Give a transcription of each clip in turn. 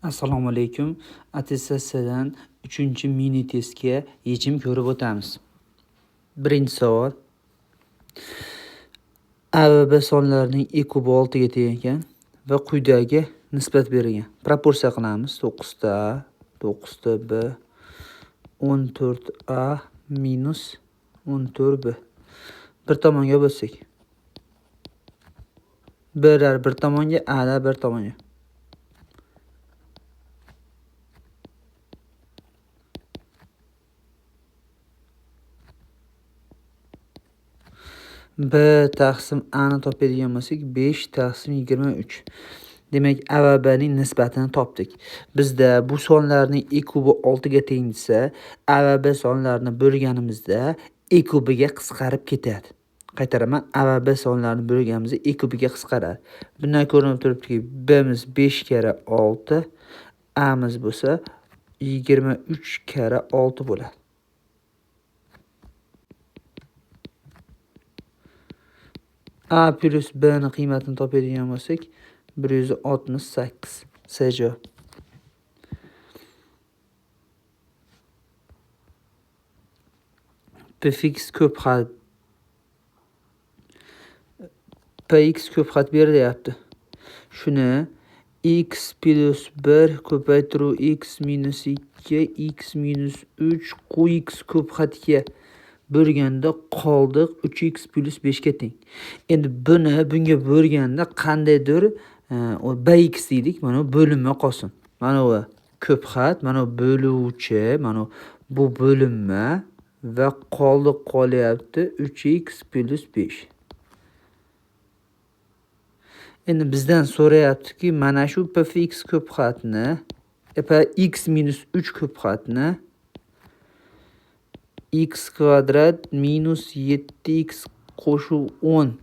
Assalomu alaykum. Attestatsiyadan 3-mini testga yechim ko'rib o'tamiz. Birinchi savol. A va B sonlarining e kubi 6 ga teng ekan va quyidagi nisbat berilgan. Proporsiya qilamiz. 9 ta A, 9 ta B, 14 A minus 14 B. Bir tomonga bo'lsak. B'lar bir tomonga, A'lar bir tomonga. B taqsim A'ni topadigan bo'lsak 5 taqsim 23. Demak, A va B'ning nisbatini topdik. Bizda bu sonlarning e kubi 6 ga teng desa, A va B sonlarini bo'lganimizda e kubiga qisqarib ketadi. Qaytaraman, A va B sonlarini bo'lganimizda e kubiga qisqaradi. Bundan ko'rinib turibdiki, B'miz 5 kara 6, A'miz bo'lsa 23 kara 6 bo'ladi. A plus B'ni qiymatini topadigan bo'lsak 168. C javob. Px ko'p xat Px ko'p xat berilyapti. Shuni x plus 1 ko'paytiruv x minus 2, x minus 3 qx ko'p xatga bo'lganda qoldiq 3x plus 5 ga teng. Endi bunga bo'lganda qandaydir bx deydik, mana bo'linma qolsin. Mana bu ko'p xat, mana bo'luvchi, mana bu bo'linma va qoldiq qolyapti 3x plus 5. Endi bizdan so'rayaptiki, mana shu px ko'p xatni, x minus 3 ko'p xatni x kvadrat minus 7x qo'shuv 10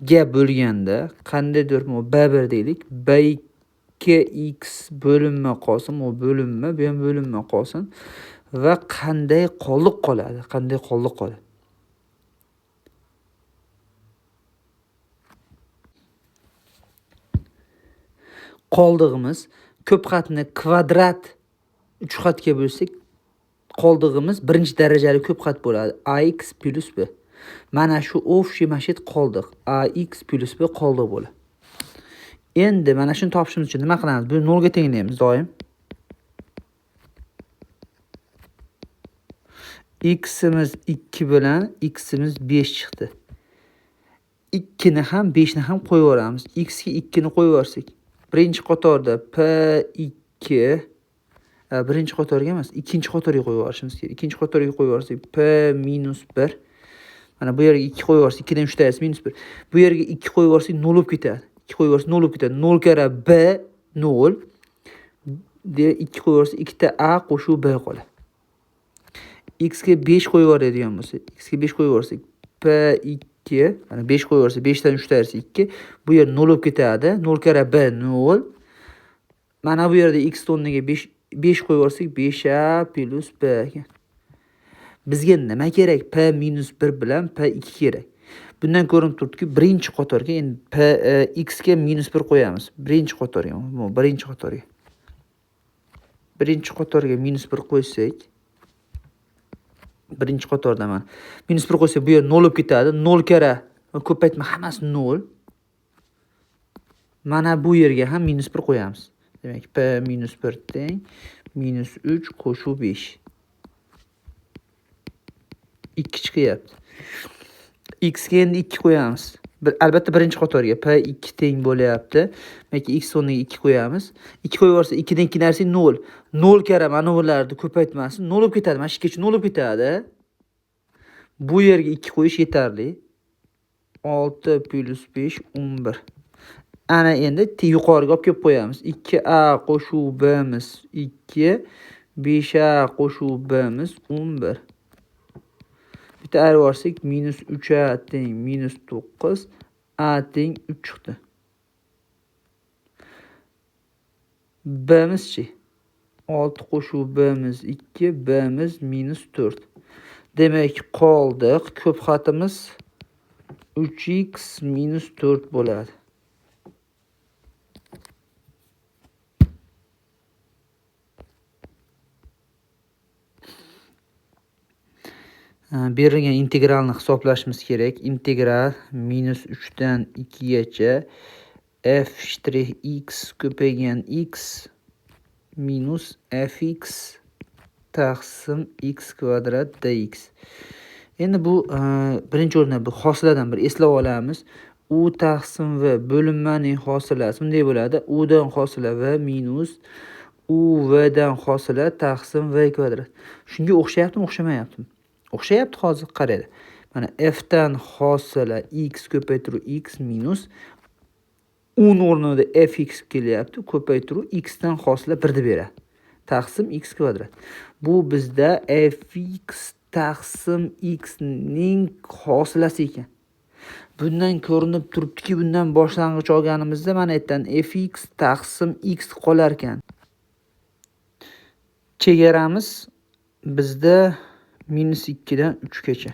ga bo'lganda qandaydir b1 deylik, b2x bo'linma qolsin, bu bo'linma, bu ham bo'linma qolsin va qanday qoldiq qoladi? Qoldig'imiz ko'p xatni kvadrat 3 xatga bo'lsak, qoldig'imiz birinchi darajali ko'p xat bo'ladi. ax plus b. Mana shu общий mashit qoldiq. ax plus b qoldiq bo'ladi. Endi mana shuni topishimiz uchun nima qilamiz? Buni 0 ga tenglaymiz doim. X'imiz 2 bilan x'imiz 5 chiqdi. 2 ni ham 5 ni ham qo'yib yuboramiz. X ga 2 ni qo'yib yuborsak, birinchi qatorda P2, birinchi qatorga emas, ikkinchi qatorga qo'yib yuborishimiz kerak. Ikkinchi qatorga qo'yib yuborsak P minus 1. Mana bu yerga 2 qo'yib yuborsak 2 dan 3 tayyorsi minus 1. Bu yerga 2 qo'yib yuborsak 0 bo'lib ketadi. 2 qo'yib yuborsak 0 bo'lib ketadi. 0 kara B 0. De 2 qo'yib yuborsak 2 ta A qo'shuv B qoladi. X ga 5 qo'yib yuboradigan bo'lsa, x ga 5 qo'yib yuborsak P2, mana 5 qo'yib yuborsak 5 dan 3 tayyorsi 2. Bu yer 0 bo'lib ketadi. 0 kara B 0. Mana bu yerda x o'rniga 5 qo'yib yuborsak 5a plus b ekan. Bizga nima kerak? P minus 1 bilan P2 kerak. Bundan ko'rinib turibdiki, birinchi qatorga endi x ga minus 1 qo'yamiz. Birinchi qatorga. Birinchi qatorga minus 1 qo'ysak, birinchi qatorda mana minus 1 qo'ysak, bu yer 0 bo'lib ketadi. 0 kara ko'paytma hammasi 0. Mana bu yerga ham minus 1 qo'yamiz. Demak, P minus 1 teng minus 3 qo'shuv 5. 2 chiqyapti. X ga endi 2 qo'yamiz. Albatta birinchi qatorga P2 teng bo'lyapti. Demak, x o'rniga 2 qo'yamiz. 2 qo'yib yuborsak 2 dan 2 narsa 0. 0 kara mana bularni ko'paytmasi 0 bo'lib ketadi. Mana shu kecha 0 bo'lib ketadi. Bu yerga 2 qo'yish yetarli. 6 plus 5 11. Ana endi yuqoriga olib kelib qo'yamiz. 2a qo'shuv b'miz 2, 5a qo'shuv b'miz 11. Bitta ayirib yuborsak minus 3a teng minus 9, a teng 3 chiqdi. B'miz-chi? 6 qo'shuv b'miz 2, b'miz minus 4. Demak, qoldiq. Ko'p xatimiz 3x minus 4 bo'ladi. berilgan integralni hisoblashimiz kerak. Integral -3 dan 2 gacha f' x ko'paygan x minus fx taqsim x kvadrat dx. Endi bu birinchi o'rinda bu hosiladan bir eslab olamiz. U taqsim v bo'linmaning hosilasi bunday bo'ladi. U dan hosila v minus u v dan hosila taqsim v kvadrat. Shunga o'xshayaptimi, o'xshamayaptimi? O'xshayapti hozir qaraydi. Mana f dan hosila x ko'paytiruv x minus u o'rnida fx kelyapti. Ko'paytiruv x dan hosila 1 deb beradi. Taqsim x kvadrat. Bu bizda fx taqsim x ning hosilasi ekan. Bundan ko'rinib turibdiki, bundan boshlang'ich olganimizda mana yerdan fx taqsim x qolar ekan. Chegaramiz bizda -2 dan 3 gacha.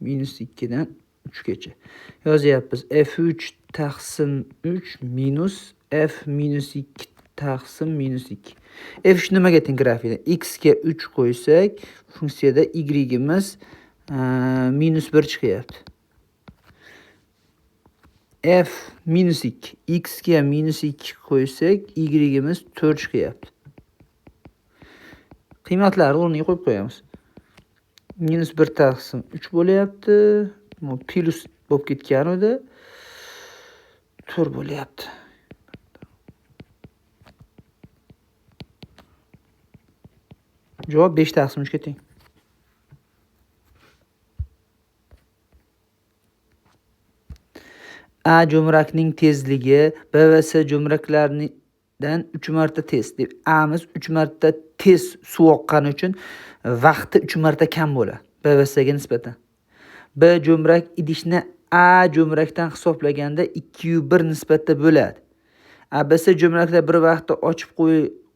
-2 dan 3 gacha. Yozyapmiz. f3 taqsim 3 minus f-2 taqsim -2. f3 nimaga teng grafikda? X ga 3 qo'ysak, funksiyada y'imiz -1 chiqyapti. f-2 x ga -2 qo'ysak, y'imiz 4 chiqyapti. Qiymatlarni o'rniga qo'yib qo'yamiz. -1 taqsim 3 bo'lyapti. Bu plus bo'lib ketgan edi. 4 bo'lyapti. Javob 5 taqsim 3 ga teng. A jo'mrakning tezligi B va C jo'mraklaridan 3 marta tez. Deb A'miz 3 marta tez suv oqqani uchun vaqti 3 marta kam bo'ladi. B va C ga nisbatan. B jo'mrak idishni A jo'mrakdan hisoblaganda 2/1 nisbatda bo'ladi. ABC jo'mraklar bir vaqtda ochib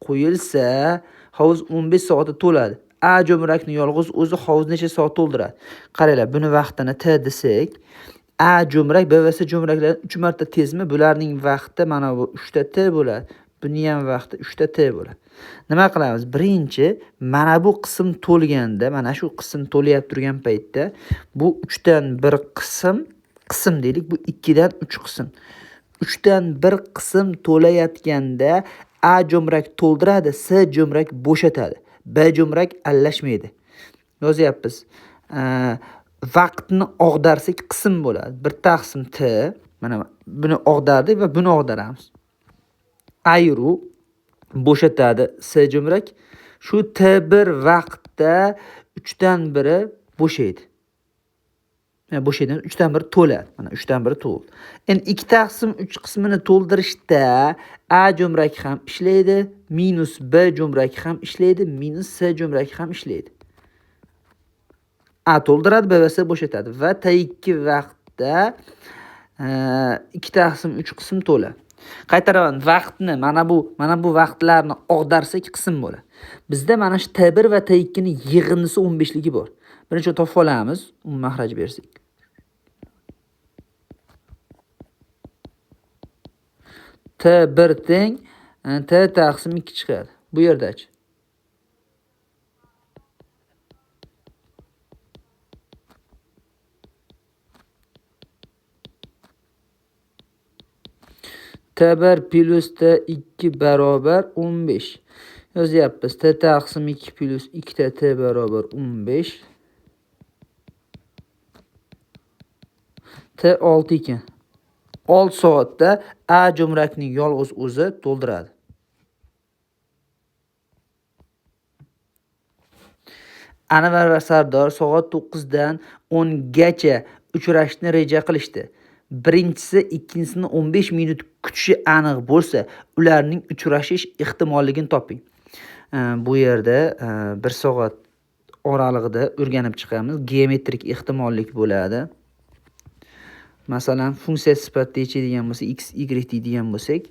qo'yilsa, hovuz 15 soatda to'ladi. A jo'mrakni yolg'iz o'zi hovuz necha soat to'ldiradi? Qaranglar, buni vaqtini T desak, A jo'mrak B va C jo'mraklaridan 3 marta tezmi? Bularning vaqti mana bu 3 ta T bo'ladi. Buni ham vaqti 3 ta T bo'ladi. Nima qilamiz? Birinchi, mana bu qism to'lganda, mana shu qism to'layap turgan paytda bu 3 dan 1 qism deylik, bu 2 dan 3 qism. 3 dan 1 qism to'layotganda A jo'mrak to'ldiradi, C jo'mrak bo'shatadi. B jo'mrak aralashmaydi. Yozyapmiz. Vaqtni og'darsak qism bo'ladi. 1 taqsim T, mana buni og'dardik va buni og'daramiz. Ayru bo'shatadi C jo'mrak. Shu T1 vaqtda 3 dan 1 bo'shaydi. Bo'shaydi, 3 dan 1 to'ladi. Mana 3 dan 1 to'ldi. Endi 2 taqsim 3 qismini to'ldirishda A jo'mraki ham ishlaydi, minus B jo'mraki ham ishlaydi, minus C jo'mraki ham ishlaydi. A to'ldiradi, B va C bo'shatadi va T2 vaqtda 2 taqsim 3 qism to'ladi. Qaytaraman, vaqtni mana bu vaqtlarni og'darsak qism bo'ladi. Bizda mana shu T1 va T2 ning yig'indisi 15 ligi bor. Birinchi topib olamiz, mahraj bersak. T1 teng T taqsim 2 chiqadi. Bu yerdachi. T1 plus T2 barobar 15. Yozyapmiz. T taqsim 2 plus 2 ta T barobar 15. T 6 ekan. 6 soatda A jo'mrakning yolg'iz o'zi to'ldiradi. Anvar va Sardor soat 9 dan 10 gacha uchrashishni reja qilishdi. Birinchisi ikkinchisini 15 minut kutishi aniq bo'lsa, ularning uchrashish ehtimolligini toping. Bu yerda 1 soat oralig'ida o'rganib chiqamiz. Geometrik ehtimollik bo'ladi. Masalan, funksiya sifatida yechadigan bo'lsa, x, y deydigan bo'lsak,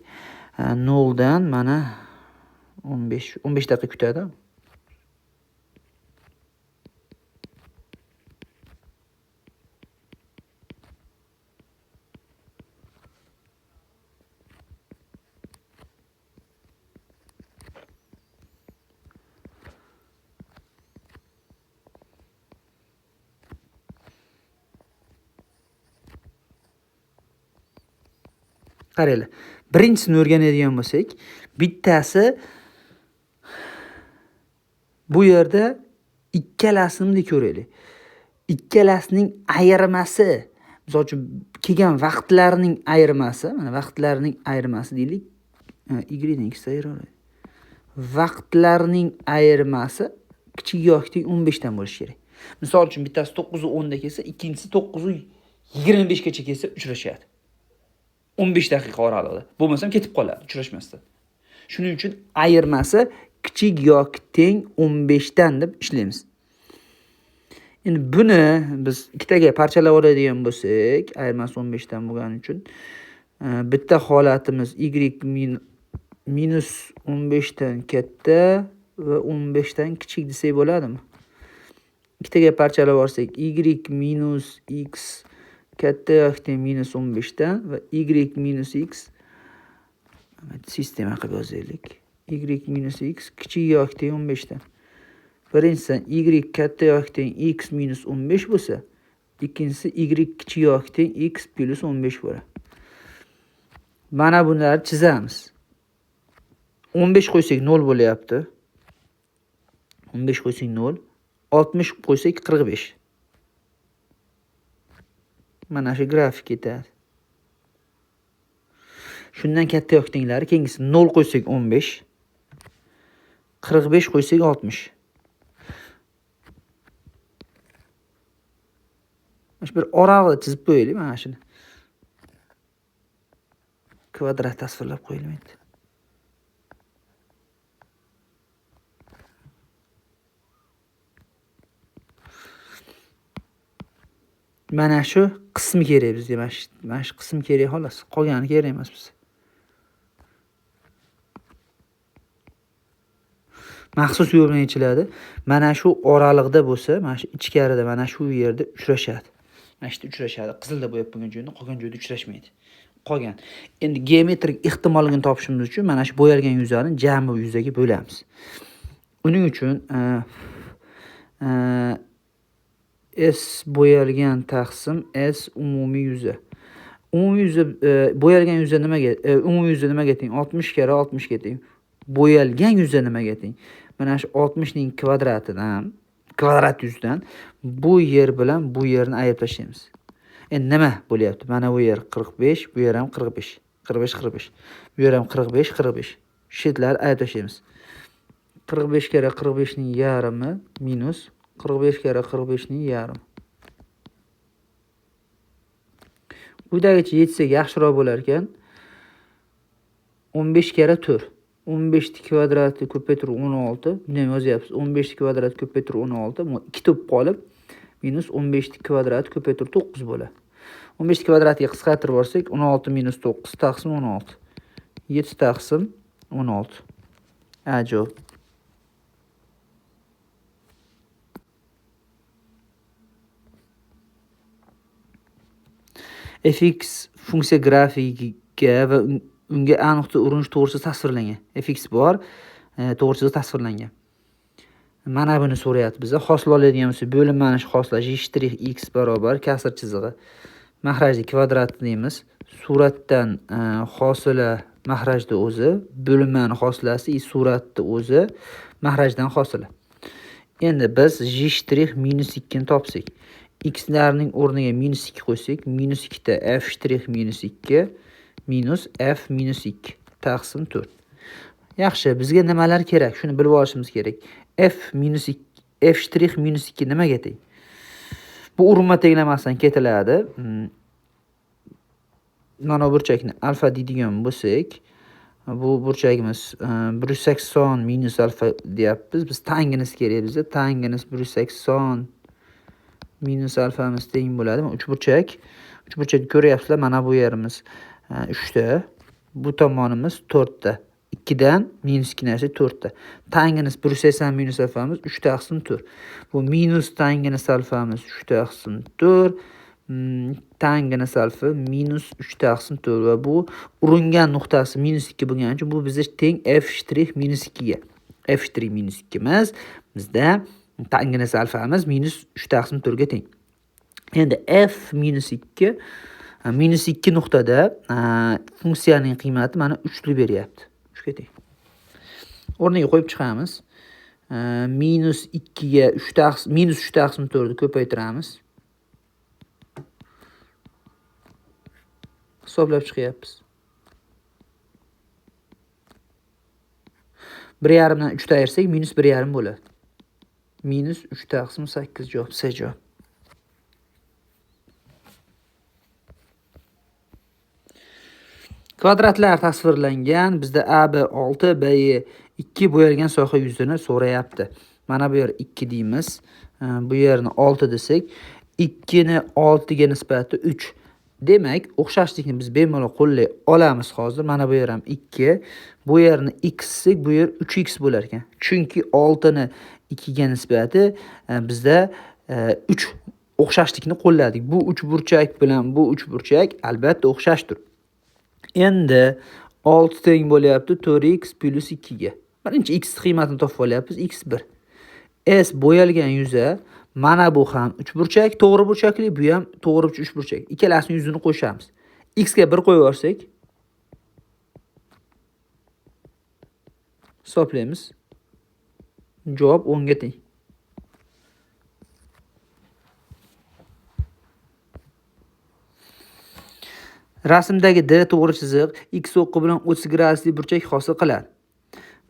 0 dan mana 15 daqiqa kutadi. Qaranglar. Birinchisini o'rganadigan bo'lsak, bittasi bu yerda ikkalasini ko'raylik. Ikkalasining ayirmasi, misol uchun kelgan vaqtlarning ayirmasi, mana vaqtlarning ayirmasi deylik. Y dan x ayiradi. Vaqtlarning ayirmasi kichik yoki teng 15 dan bo'lishi kerak. Misol uchun bittasi 9:10 da kelsa, ikkinchisi 9:25 gacha kelsa uchrashadi. 15 daqiqa oralig'ida. Bo'lmasam ketib qoladi, uchrashmasdan. Shuning uchun ayirmasi kichik yoki teng 15 dan deb ishlaymiz. Endi buni biz ikkitaga parchalab oladigan bo'lsak, ayirmasi 15 dan bo'lgani uchun bitta holatimiz y minus 15 dan katta va 15 dan kichik desak bo'ladimi? Ikkitaga parchalab olsak, y minus x katta yoki teng minus 15 dan va y minus x sistema qilib yozaylik. Y minus x kichik yoki teng 15 dan. Birinchisi y katta yoki teng x minus 15 bo'lsa, ikkinchisi y kichik yoki teng x plus 15 bo'ladi. Mana bularni chizamiz. 15 qo'ysak 0 bo'lyapti. 15 qo'ysak 0, 60 qo'ysak 45. Mana shu grafik ketadi. Shundan katta yoki tenglari keyingisi 0 qo'ysak 15, 45 qo'ysak 60. Mana bir oralig'ini chizib qo'yaylik mana shuni. Kvadrat tasvirlab qo'yilmaydi. Mana shu qismi kerak bizga. Mana shu qism kerak xolos. Qolgani kerak emas bizga. Maxsus yo'l bilan yechiladi. Mana shu oraliqda bo'lsa, mana shu ichkarida, mana shu yerda uchrashadi. Mana shu uchrashadi. Qizilda bo'yab qo'ygan joyda, qolgan joyda uchrashmaydi. Qolgan. Endi geometrik ehtimolligini topishimiz uchun mana shu bo'yalgan yuzani jami yuzaga bo'lamiz. Uning uchun S bo'yalgan taqsim S umumiy yuzi. Umumiy yuzi bo'yalgan yuzi nimaga? Umumiy yuzi nimaga teng? 60 kara 60 ga teng. Bo'yalgan yuzi nimaga teng? Mana shu 60 ning kvadratidan, kvadrat yuzdan bu yer bilan bu yerni ayirib tashlaymiz. Endi nima bo'lyapti? Mana bu yer 45, bu yer ham 45. 45. Bu yer ham 45. Shetlarni ayirib tashlaymiz. 45 kara 45 ning yarmi minus 45 kara 45 ning yarmi. Quyidagicha yetsak yaxshiroq bo'lar ekan. 15 kara 4. 15 kvadrati ko'paytirib 16. Buni ham yozyapsiz. 15 kvadrat ko'paytirib 16. 2 to'p qolib minus 15 kvadrat ko'paytirib 9 bo'ladi. 15 kvadratiga qisqartirib olsak 16 minus 9 taqsim 16. 7 taqsim 16. Ajob. fx funksiya grafikiga va unga aniqcha urinish to'g'risida tasvirlangan. Fx bor, to'g'risida tasvirlangan. Mana buni so'rayapti bizga. Hosil oladigan bo'lsa, bo'linmani hoslash y' x barobar kasr chizig'i mahrajli kvadrati deymiz. Suratdan hosila mahrajda o'zi, bo'linmani hosilasi suratda o'zi mahrajdan hosila. Endi biz y' minus 2 ni topsak, x larning o'rniga minus 2 qo'ysak, minus 2 ta f' minus 2 minus f minus 2 taqsim 4. Yaxshi, bizga nimalar kerak? Shuni bilib olishimiz kerak. F minus 2, f' minus 2 nimaga teng? Bu urinma tenglamasdan ketiladi. Mana burchakni alfa deydigan bo'lsak, bu burchagimiz 180 minus alfa deyapmiz. Biz tangens kerak bizga. Tangens 180 minus alfamiz teng bo'ladimi? Uchburchak. Uchburchakni ko'ryapsizlar. Mana bu yerimiz 3 ta, bu tomonimiz 4 ta. 2 dan minus 2 narsa 4 ta. Tangens 180 minus alfamiz 3 taqsim 4. Bu minus tangens alfamiz 3 taqsim 4. Tangens alfa minus 3 taqsim 4 va bu uringan nuqtasi minus 2 bo'lgani uchun bu bizga teng f' minus 2 ga. f' minus 2 emas, bizda tangens alfamiz minus 3 taqsim 4 ga teng. Endi f minus 2 Minus 2 nuqtada funksiyaning qiymati mana 3 deb beryapti. 3 ga teng. O'rniga qo'yib chiqamiz. Minus 2 ga 3 taqsim minus 3 taqsim 4 ni ko'paytiramiz. Hisoblab chiqyapmiz. 1,5 dan 3 ta ayirsak minus 1,5 bo'ladi. Minus 3 taqsim 8 javob C javob. Kvadratlar tasvirlangan. Bizda A, B 6, B 2 bo'yalgan soha yuzini so'rayapti. Mana bu yer 2 deymiz. Bu yerni 6 desak, 2 ni 6 ga nisbati 3. Demak, o'xshashlikni biz bemalol qo'llay olamiz hozir. Mana bu yer ham 2. Bu yerni x desak, bu yer 3x bo'lar ekan. Chunki 6 ni 2 ga nisbati bizda 3 o'xshashlikni qo'lladik. Bu 3 burchak bilan bu 3 burchak albatta o'xshashdir. Endi 6 teng bo'lyapti 4x plus 2 ga. Birinchi x qiymatini topib olyapmiz. x1. S bo'yalgan yuza, mana bu ham 3 burchak, to'g'ri burchakli, bu ham to'g'ri 3 burchak. Ikkalasining yuzini qo'shamiz. X ga 1 qo'yib yuborsak, hisoblaymiz. Javob 10 ga teng. Rasmdagi D to'g'ri chiziq x o'qqi bilan 30 gradusli burchak hosil qiladi.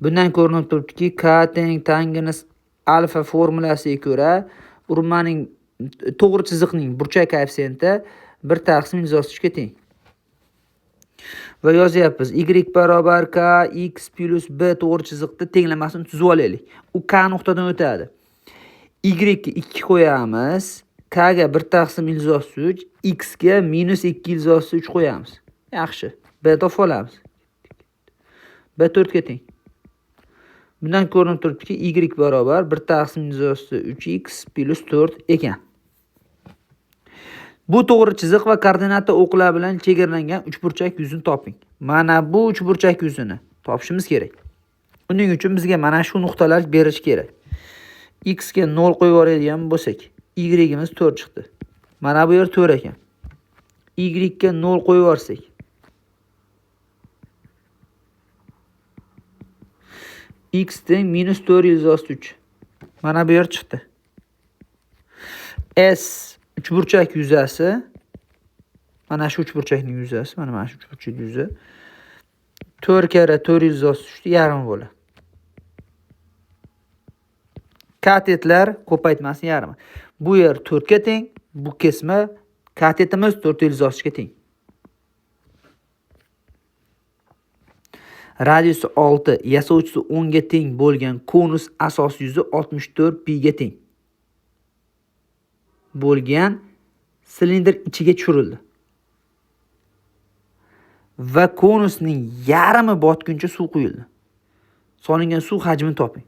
Bundan ko'rinib turibdiki, k teng tangens alfa formulasiga ko'ra urmaning to'g'ri chiziqning burchak koeffitsiyenti 1 taqsim ilzosi 3 ga teng. Va yozyapmiz. Y barobar k x plus b to'g'ri chiziqda tenglamasini tuzib olaylik. U k nuqtadan o'tadi. Y ga 2 qo'yamiz. K ga 1 taqsim ilzosi 3, x ga minus 2 ilzosi 3 qo'yamiz. Yaxshi. B topib olamiz. B 4 ga teng. Bundan ko'rinib turibdiki, y barobar 1 taqsim ilzosi 3x plus 4 ekan. Bu to'g'ri chiziq va koordinata o'qlar bilan chegaralangan uchburchak yuzini toping. Mana bu uchburchak yuzini topishimiz kerak. Uning uchun bizga mana shu nuqtalar berish kerak. X ga 0 qo'yib yuboradigan bo'lsak, y'imiz 4 chiqdi. Mana bu yer 4 ekan. Y ga 0 qo'yib yuborsak, x teng minus 4 ilzosi 3. Mana bu yer chiqdi. S uchburchak yuzasi, mana shu uchburchakning yuzasi, mana shu uchburchak yuzi 4 kara 4 ilzosi 3 yarim bo'ladi. Katetlar ko'paytmasi yarmi. Bu yer 4 ga teng, bu kesma katetimiz 4 ilzosi 3 ga teng. Radiusi 6, yasovchisi 10 ga teng bo'lgan konus asosiy yuzi 64 pi ga teng bo'lgan silindr ichiga tushirildi. Va konusning yarmi botguncha suv quyildi. Solingan suv hajmini toping.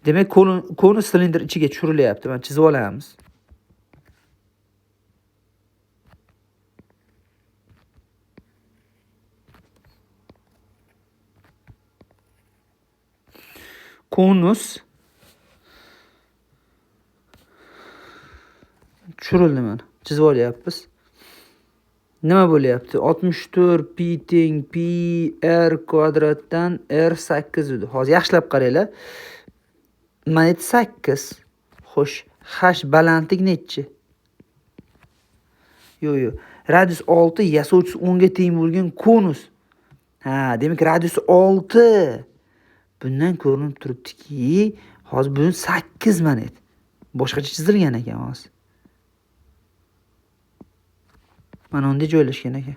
Demak, konus silindr ichiga tushirilyapti. Mana chizib olamiz. Konus tushirildi mana. Chizib olyapmiz. Nima bo'lyapti? 64 pi teng pi r kvadratdan r 8 edi. Hozir yaxshilab qaranglar. Mana 8. Xo'sh, h balandlik nechi? Yo'q. Radius 6, yasovchisi 10 ga teng bo'lgan konus. Demak radius 6. Bundan ko'rinib turibdiki, hozir bu 8 mana edi. Boshqacha chizilgan ekan hozir. Mana unda joylashgan ekan.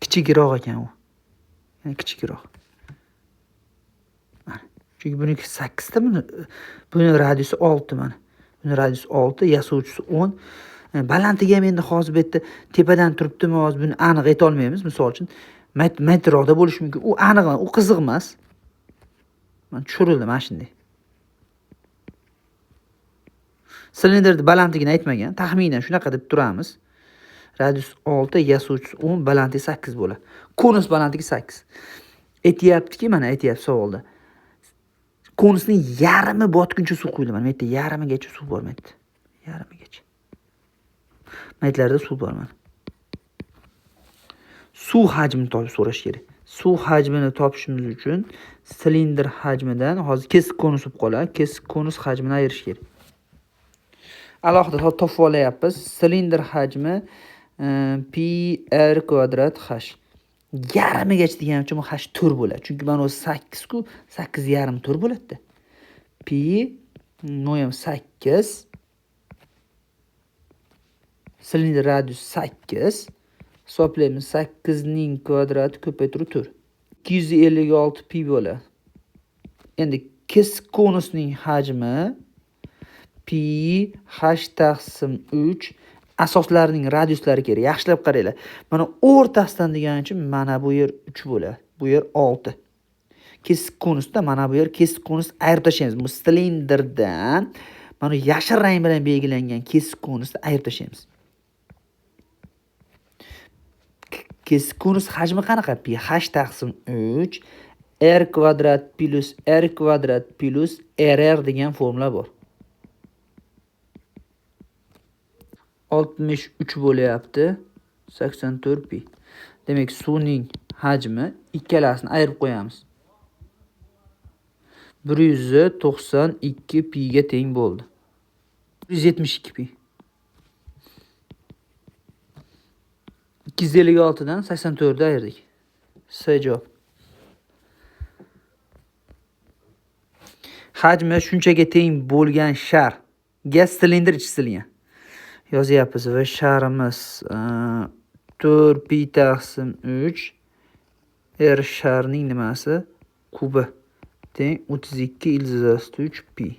Kichikroq ekan u. Ya'ni kichikroq. Mana. Chunki buniki 8 ta, buni radiusi 6 mana. Buni radiusi 6, yasovchisi 10. Balandligi ham endi hozir bu yerda tepadan turibdimi, hozir buni aniq ayta olmaymiz. Misol uchun metroda bo'lishi mumkin. U aniq, u qiziq emas. Mana tushirildi mana shunday. Silindrning balandligini aytmagan, taxminan shunaqa deb turamiz. Radius 6, yasovchisi 10, balandligi 8 bo'ladi. Konus balandligi 8. Aytyaptiki, mana aytyapti savolda. Konusning yarmi botguncha suv quyiladi. Mana bu yerda yarmigacha suv bor, mana. Yarmigacha. Maytlarda suv bor mana. Suv hajmini topib so'rash kerak. Suv hajmini topishimiz uchun silindr hajmidan hozir kesik konus bo'lib qoladi. Kesik konus hajmini ayirish kerak. Alohida topib olyapmiz. Silindr hajmi pi r kvadrat h. Yarmigacha degan uchun bu h 4 bo'ladi. Chunki mana o 8 ku, 8 yarim 4 bo'ladi-da. Pi no'yam 8. Silindr radius 8. Hisoblaymiz, 8 ning kvadrati ko'paytirib 4. 256 pi bo'ladi. Endi kesik konusning hajmi pi h taqsim 3 asoslarining radiuslari kerak. Yaxshilab qaranglar. Mana o'rtasidan degan uchun mana bu yer 3 bo'ladi. Bu yer 6. Kesik konusda mana bu yer kesik konus ayirib tashlaymiz. Bu silindrdan mana yashil rang bilan belgilangan kesik konusni ayirib tashlaymiz. Kesik konus hajmi qanaqa? Pi h taqsim 3 r kvadrat plus rr degan formula bor. 63 bo'lyapti. 84 pi. Demak, suvning hajmi ikkalasini ayirib qo'yamiz. 192 pi ga teng bo'ldi. 172 pi. 256 dan 84 ni ayirdik. S javob. Hajmi shunchaga teng bo'lgan shar ga silindr ichisilgan. Yozyapmiz va sharimiz 4 pi taqsim 3 r sharning nimasi kubi teng 32 3 pi.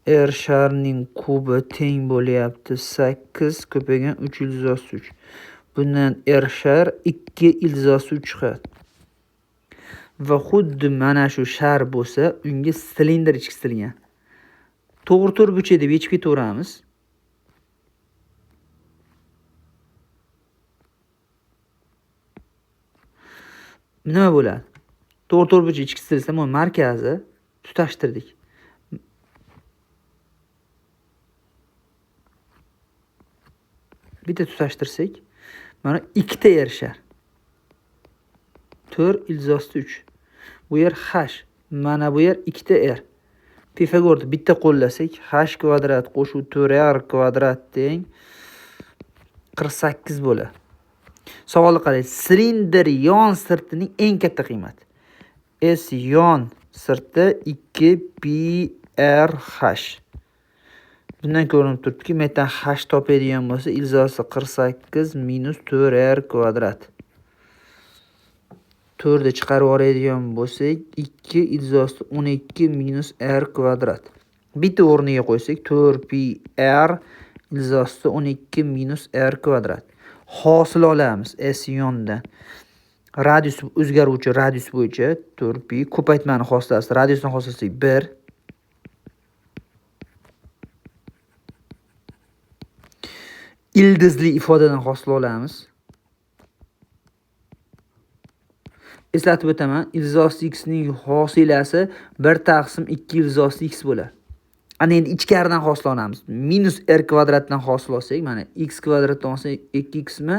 R sharning kubi teng bo'lyapti 8 ko'paygan 3 Bundan R shar 2 3 chiqadi. Va xuddi mana shu shar bo'lsa, unga silindr ichisilgan. To'g'ri burchak deb yechib ketaveramiz. Nima bo'ladi? To'g'ri burchak ichisilsa, mana markazi tutashtirdik. Bitta tutashtirsak, mana ikkita erishar. 4 3. Bu yer h, mana bu yer ikkita r. Pifagorni bitta qo'llasak, h kvadrat qo'shib 4r kvadrat teng 48 bo'ladi. Savolga qarang. Silindr yon sirtining eng katta qiymati. S yon sirti 2 pi r h. Bundan ko'rinib turibdiki, metan h topadigan bo'lsa, ilzosi 48 minus 4r kvadrat. 4 ni chiqarib oladigan bo'lsak, 2 ilzosi 12 minus r kvadrat. Bitta o'rniga qo'ysak, 4 pi r ilzosi 12 minus r kvadrat. Hosil olamiz S yondan. Radius o'zgaruvchi radius bo'yicha 4 pi ko'paytmani hosilasi, radiusdan hosilasi 1. Ildizli ifodadan hosil olamiz. Eslatib o'taman, ilzosi x ning hosilasi 1 taqsim 2 ilzosi x bo'ladi. Ana endi ichkaridan hosil olamiz. Minus r kvadratdan hosil olsak, mana x kvadratdan olsak 2x mi?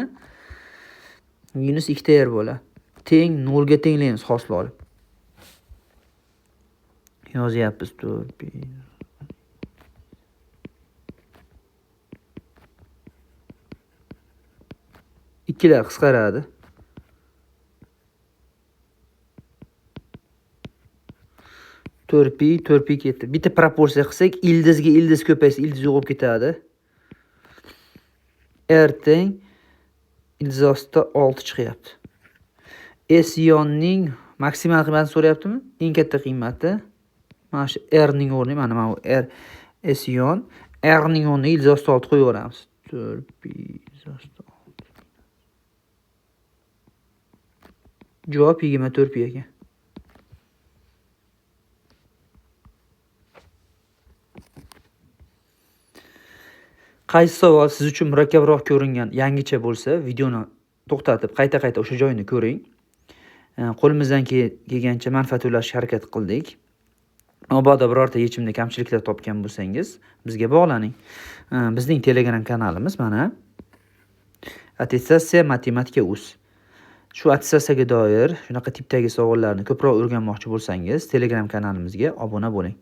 Minus 2r bo'ladi. Teng 0 ga tenglaymiz hosil olib. Yozyapmiz 4 pi. Ikkilar qisqaradi. To'rt pi ketdi. Bitta proporsiya qilsak, ildizga ildiz ko'paysa, ildiz yo'qolib ketadi. R teng ilzosida 6 chiqyapti. S yonning maksimal qiymatini so'rayaptimi? Eng katta qiymati mana shu R ning o'rniga, mana bu R S yon, R ning o'rniga ilzosida 6 qo'yib yuboramiz. 4 pi ilzosida 6. Javob 24 pi ekan. Qaysi savol siz uchun murakkabroq ko'ringan, yangicha bo'lsa, videoni to'xtatib, qayta o'sha joyini ko'ring. Qo'limizdan kelgancha manfaat ulashishga harakat qildik. Mabodo birorta yechimda kamchiliklar topgan bo'lsangiz, bizga bog'laning. Bizning Telegram kanalimiz mana Attestatsiya matematika uz. Shu attestatsiyaga doir shunaqa tipdagi savollarni ko'proq o'rganmoqchi bo'lsangiz, Telegram kanalimizga obuna bo'ling.